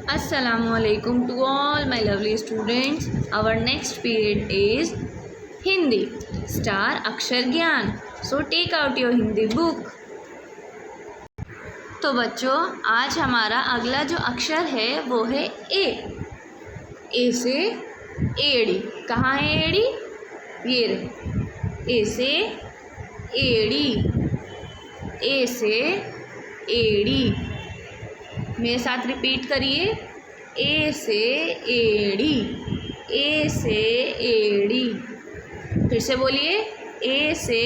Assalamualaikum to all my lovely students. Our next period is Hindi. Star Akshar Gyan. So take out your Hindi book. तो बच्चों आज हमारा अगला जो अक्षर है वो है ए से एड़ी। कहाँ है एड़ी? ये रहे। ए से एड़ी, ए से एड़ी। मेरे साथ रिपीट करिए, ए से एड़ी, ए से एड़ी। फिर से बोलिए, ए से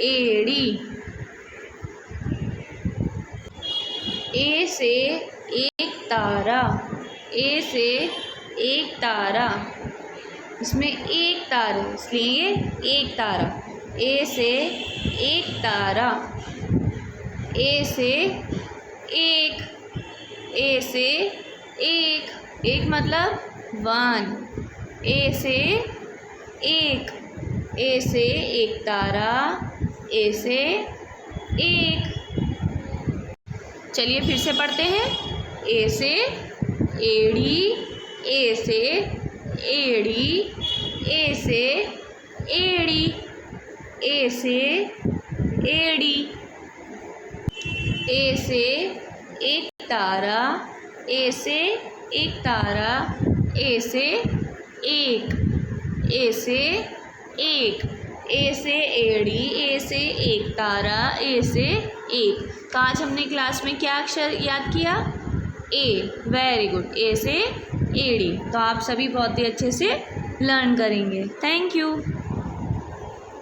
एड़ी। ए से एक तारा, ए से एक तारा। इसमें एक तारा इसलिए एक तारा। ए से एक तारा, ए से एक, ए से एक मतलब वन। ए से एक, ए से एक तारा, ए से एक। चलिए फिर से पढ़ते हैं। ए से एड़ी, ए से एड़ी, ए से एड़ी, ए से एड़ी। ए से एक तारा, ए से एक तारा, ए से एक, ए से एक, ए से एड़ी, ए से एक तारा, ए से एक। तो आज हमने क्लास में क्या अक्षर याद किया? ए। Very good. ए से एड़ी। तो आप सभी बहुत ही अच्छे से लर्न करेंगे। Thank you.